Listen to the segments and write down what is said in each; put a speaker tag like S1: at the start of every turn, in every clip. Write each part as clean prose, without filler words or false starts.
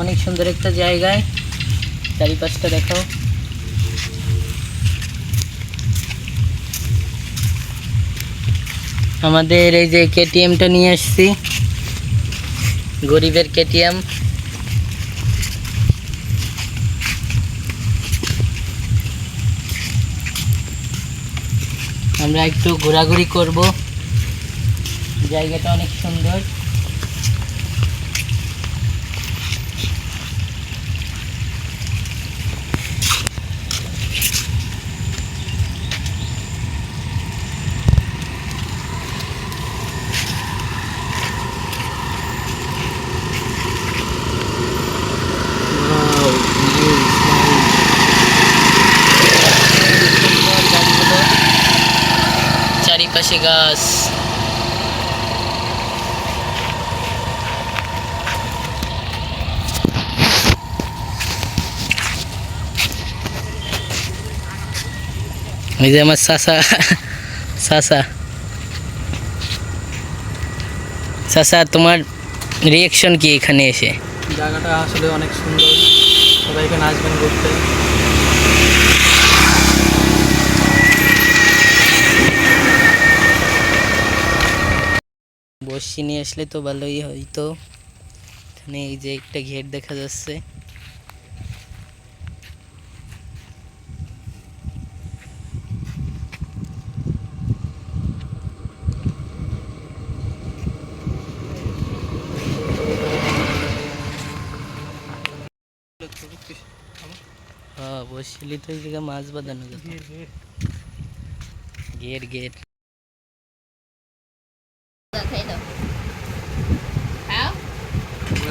S1: অনেক সুন্দর একটা জায়গায়, চারিপাশটা দেখাও। আমাদের এই যে কেটিএমটা নিয়ে আসছি, গরিবের কেটিএম। আমরা একটু ঘোরাঘুরি করব, জায়গাটা অনেক সুন্দর। চারিপাশে গাছ। এই যে আমার চাচা তোমার রিয়াকশন কি এখানে এসে?
S2: জায়গাটা আসলে অনেক সুন্দর, সবাই এখানে আসবেন ঘুরতে।
S1: বসি নিয়ে আসলে তো ভালোই হয়তো। এখানে এই যে একটা ঘের দেখা যাচ্ছে। হ্যাঁ, বসিলি তো এই জায়গায় মাছ বাঁধানো যেত। ঘের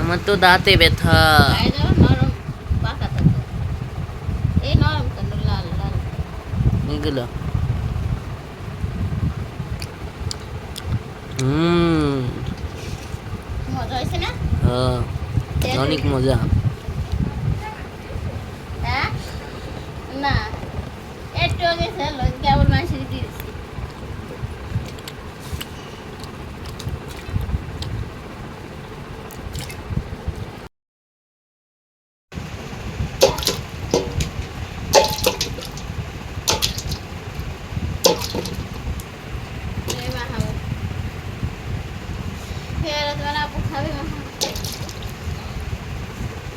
S1: আমার তো দাঁতে ব্যথা। এগুলো
S3: মজা হয়েছে না?
S1: হ্যাঁ, অনেক মজা।
S3: না, একটু আগে কেবল মাসির দিয়েছি।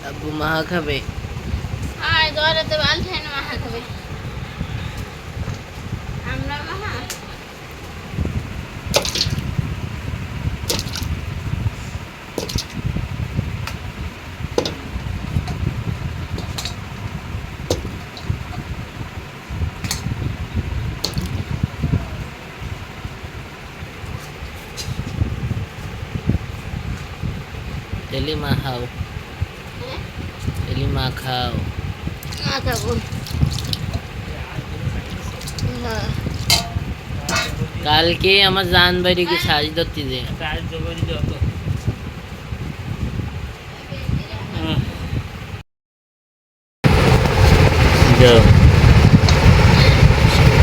S1: আব্বু মাহা খাবে।
S3: আর জয়রাতে বাল খাই না, মাহা খাবে। আমরা মাহা
S1: তেলি মা খাও, তেলি মা খাও।
S3: খাবো।
S1: কালকে আমার জান বাইরে কি সাজ ধরতে যে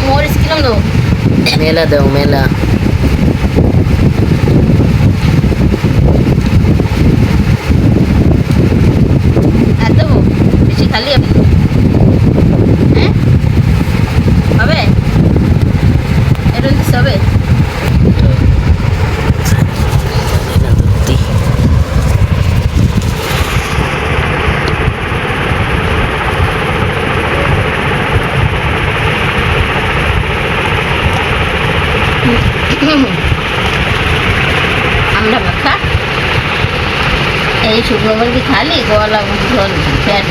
S3: মরিচ কিরম দেবো?
S1: মেলা দাও, মেলা।
S3: আর দেবো বেশি খালি হবে? এটা দিতে হবে? আমরা মাখা এই শুকনো কি খালি গলা ঝোল পেট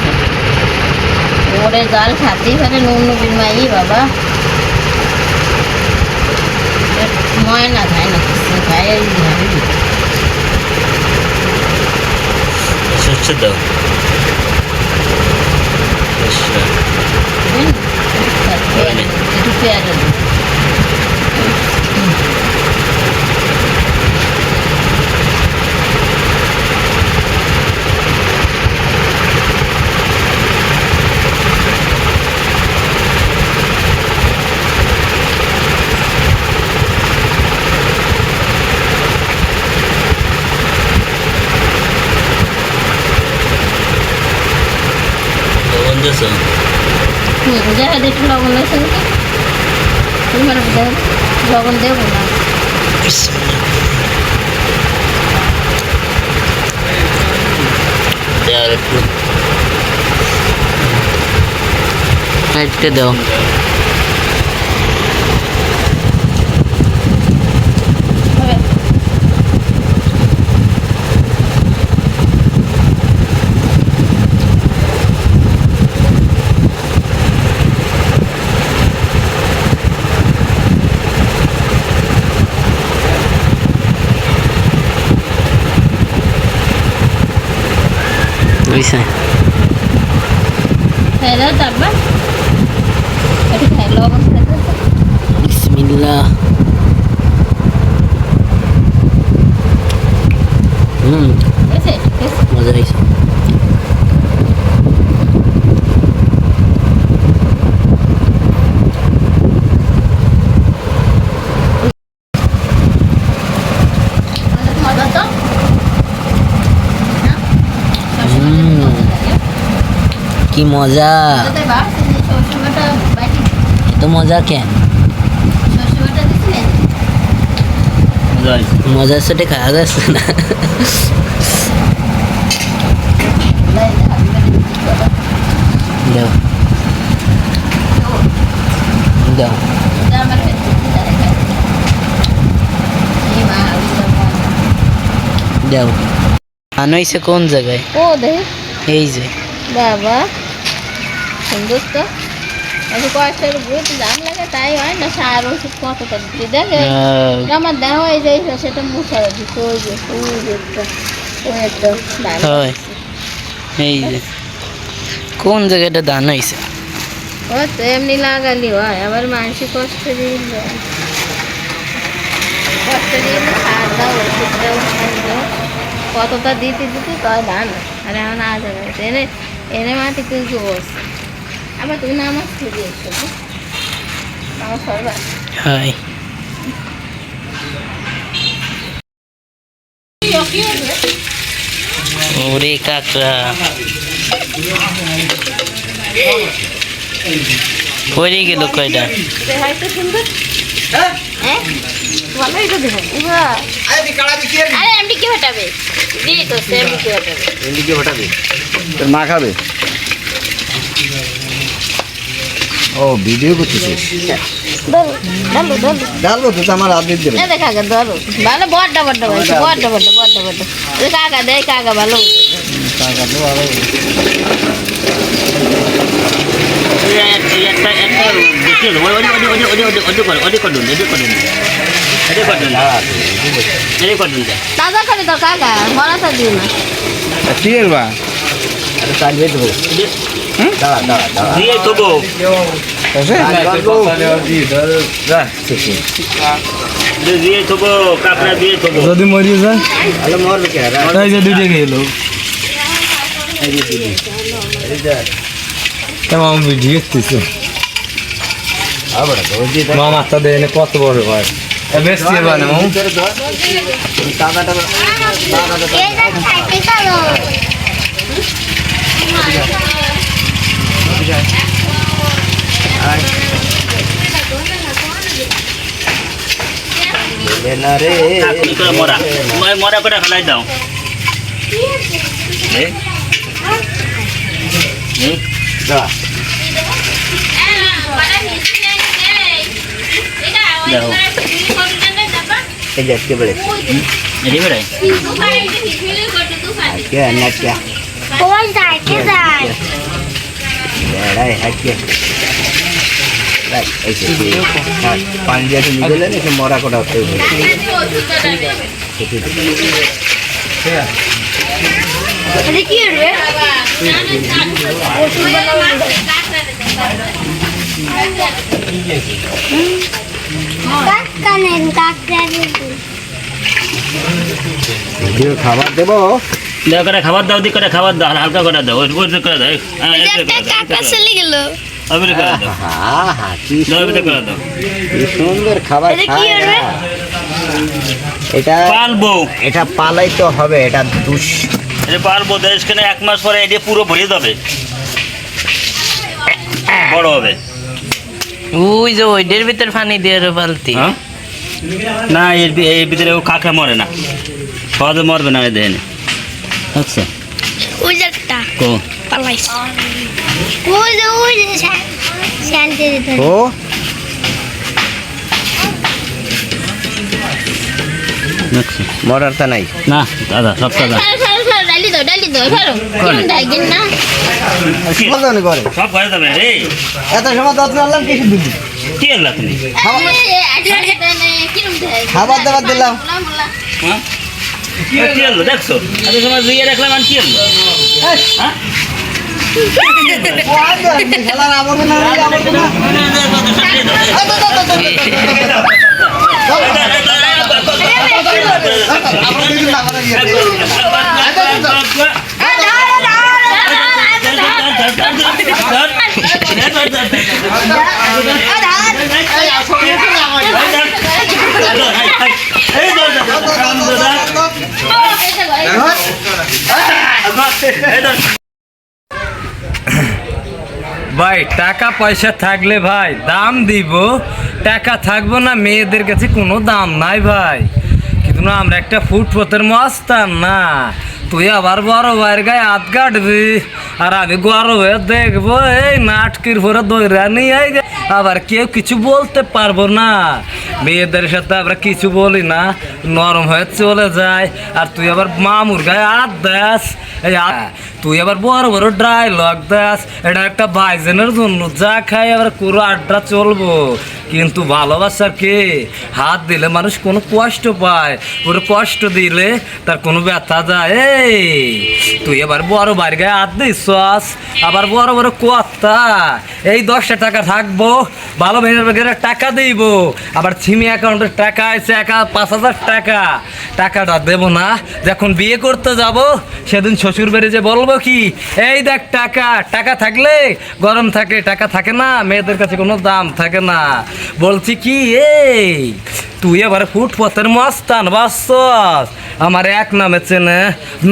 S3: ওরে জাল খাতেই পারে নুন নবীন মাই বাবা ময়না খায় না কিছু খায়
S1: সরষে দাও।
S3: একটু পেঁয়াজ
S1: আছে
S3: দেখা একটু লবণ লাগছে নাকি তোমার লবণ দেবো না
S1: আর একটু সাইডটা দাও বুঝছে
S3: খাই দাও তারপর একটু খাই লবণ খাইতে
S1: বিসমিল্লাহ
S3: ঠিক আছে
S1: মজা হয়েছে
S3: মজা তো
S1: কি মজা
S3: সবসময়টা বাটি
S1: এত মজা কেন
S3: সবসময়টা দিচ্ছিলেন
S1: মজার সাথে খাওয়া যাচ্ছে না দাও দাও দাও আনাইছে কোন জায়গায়
S3: ও দেখ
S1: এই যে
S3: বাবা সুন্দর তো আমি কয়েকটা বুঝতে দাম লাগে তাই হয় না সার ওষুধ কতটা দিতে দেখে আমার দেওয়া হয়ে যায় সেটা মুছাড়া দিতে ওই যে ওই একটা দাম
S1: হয় এই যে কোন জায়গাটা দান হয়েছে
S3: ও তো এমনি লাগালি হয় আবার মানুষ কষ্ট দিলে কষ্ট দিলে সার দাও ওষুধ দাও সার দাও কতটা দিতে দিতে তাই ধান আর এখন আজ এনে এনে মাটি তুলতে বসছে আবার তুমি নামাজ খুঁজে এসছো নামাজ পড়বা
S1: হয় ওরে কাকড়া পড়ে গেল কয়টা
S3: হয়তো সুন্দর হ্যাঁ ভালোই তো দেখো আরে এমনি কি হটাবে দিই তো সেম কি হটাবে
S4: তোর মা খাবে ও ভিডিও করতেছিস
S3: ধরো ধরো ধরো
S4: ডালবো তো আমার আদিত দেবে
S3: এ দেখা গা ধরো ভালো বড়টা বড়টা বলছি বড়টা বড়টা বড়টা বড়টা কাকা দেয় কাকা ভালো
S4: টাকা তো ভালো
S3: তাজা করে তো কাকা মরাটা দিও না
S4: কি করবা চালিয়ে দেবো দাঁড়া দাঁড়া দাঁড়া
S1: দিয়ে দেবো দিয়ে দেবো কাপড়া দিয়ে দেবো
S2: যদি মরিয়ে যায়
S4: ভালো মরবে কে
S2: এই যে দুইটা গেলো কেমন ভিডিও করতেছে মামা তা দেয় কত বড় হয় বেশ দিয়ে বানে মামু
S4: টাকাটা না রে
S1: মরা মরা করে ফেলাই দাও দেখো
S4: এই যে আজকে বেড়ে
S1: এটি বেড়াই
S4: আজকে না কে বেড়াই আজকে এই যে পানি দিয়ে নিয়ে গেলেন এসে মরা কটা হতে
S3: কি রে
S4: খাবার দেবো
S1: দাও করে খাবার দাও দি করে খাবার দাও হালকা করে দাও ওই করে দাও
S3: কাকা চলে গেল
S1: করে দাও
S4: হ্যাঁ হ্যাঁ কি
S1: করে দাও
S4: কি সুন্দর খাবার খায়। এটা
S1: পালবো
S4: এটা পালাই তো হবে এটা
S1: এটা পালবো দেশখানে 1 মাস পরে এটা পুরো ভরে যাবে
S5: বড় হবে।
S1: ওই যে ওইটার ভিতর পানি দিয়ে বালতি।
S5: হ্যাঁ না, এর ভিতরে ও কাঁকড়া মরে না, সহজে মরবে না, দেখেন। আচ্ছা
S3: ওই যে একটা
S5: কো
S3: পালাইছে ওই যে শান্তি দিতে
S4: ও
S5: আচ্ছা
S4: মরার তা নাই।
S5: না দাদা সব দাদা
S3: ডালি দাও ফেরো
S5: করে।
S3: ডাইগিন না
S4: বলতে করে
S5: সব হয়ে যাবে। এই
S4: এত সময় যত্ন আনলাম কিছু দিবি
S5: কি হলো তুমি?
S4: খাবার দাবার দিলাম।
S5: হ্যাঁ কি হলো দেখছো? এত সময় ধুয়ে রাখলাম, আর কি হলো? হ্যাঁ
S4: খেলার আবর্জনা
S2: ভাই টাকা পয়সা থাকলে ভাই দাম দিব, টাকা থাকবো না মেয়েদের কাছে কোনো দাম নাই ভাই। কিন্তু না আমরা একটা ফুটপথের মস্তান না, তুই আবার বড় ভাইয়ের গায়ে হাত কাটবি আর আমি গরম হয়ে দেখবো এই নাটকির ভরে দৈরা নিয়ে আবার কেউ কিছু বলতে পারবো না। মেয়েদের সাথে আমরা কিছু বলি না, নরম হয়ে চলে যায়। আর তুই আবার মামুর গায়ে হাত দাস, তুই আবার বড় বড় ডায়লগ দাস। এটা একটা ভাইজেনের জন্য যা খাই আবার পুরো আড্ডা চলবো। কিন্তু ভালোবাসার কে হাত দিলে মানুষ কোনো কষ্ট পায়, পুরো কষ্ট দিলে তার কোনো ব্যথা যায়। এই তুই এবার বড় ভাইয়ের গায়ে হাত দিস, আবার বড় বড় কথা। এই 10টা টাকা থাকবো, ভালো মেয়ের টাকা দিব, আবার ছিমি অ্যাকাউন্টের টাকা আছে 5,000 টাকা, টাকাটা দেবো না। যখন বিয়ে করতে যাব সেদিন শ্বশুর বাড়ি যে বলবো কি, এই দেখ টাকা, টাকা থাকলে গরম থাকে, টাকা থাকে না মেয়েদের কাছে কোনো দাম থাকে না। বলছি কি এই তুই এবার ফুটপথের মস্তান বাসছস, আমার এক নামে চেনে,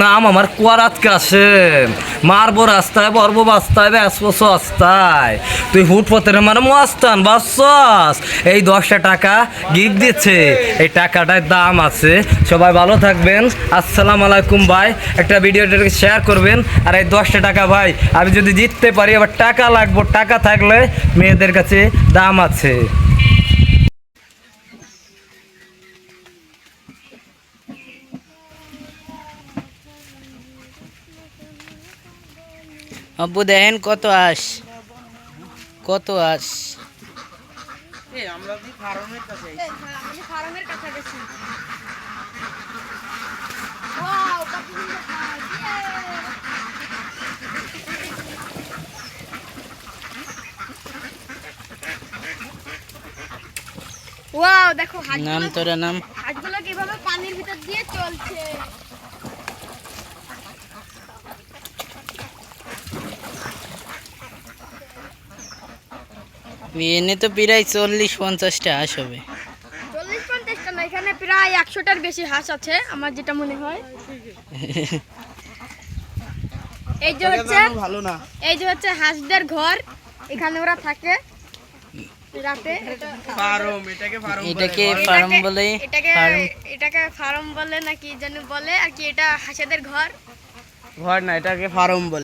S2: নাম আমার কোয়ারাত কাশেম, মারবো রাস্তায় বরবো বাস্তায় বেসবো সস্তায়। তুই ফুটপথের আমার মস্তান বাসছস, এই 10টা টাকা গিফট দিচ্ছে, এই টাকাটার দাম আছে। সবাই ভালো থাকবেন, আসসালামু আলাইকুম ভাই। একটা ভিডিওটাকে শেয়ার করবেন। আর এই 10টা টাকা ভাই আমি যদি জিততে পারি, আবার টাকা লাগবো, টাকা থাকলে মেয়েদের কাছে দাম আছে।
S1: আব্বু দেখেন কত আস, কত আস।
S3: ওয়াও দেখো
S1: নাম তোরা নাম
S3: হাঁসগুলো কিভাবে পানির ভিতর দিয়ে চলছে।
S1: এনে তো প্রায় 40-50টা হাঁস হবে।
S3: 40-50টা না, এখানে প্রায় 100টার বেশি হাঁস আছে আমার যেটা মনে হয়। এই যে হচ্ছে
S4: ভালো না।
S3: এই যে হচ্ছে হাঁসদের ঘর, এখানে ওরা থাকে রাতে।
S1: এটাকে ফার্ম বলে,
S3: এটাকে ফার্ম বলে নাকি জানি বলে আর কি। এটা হাঁসেদের ঘর
S2: না, এটাকে ফার্ম বলে।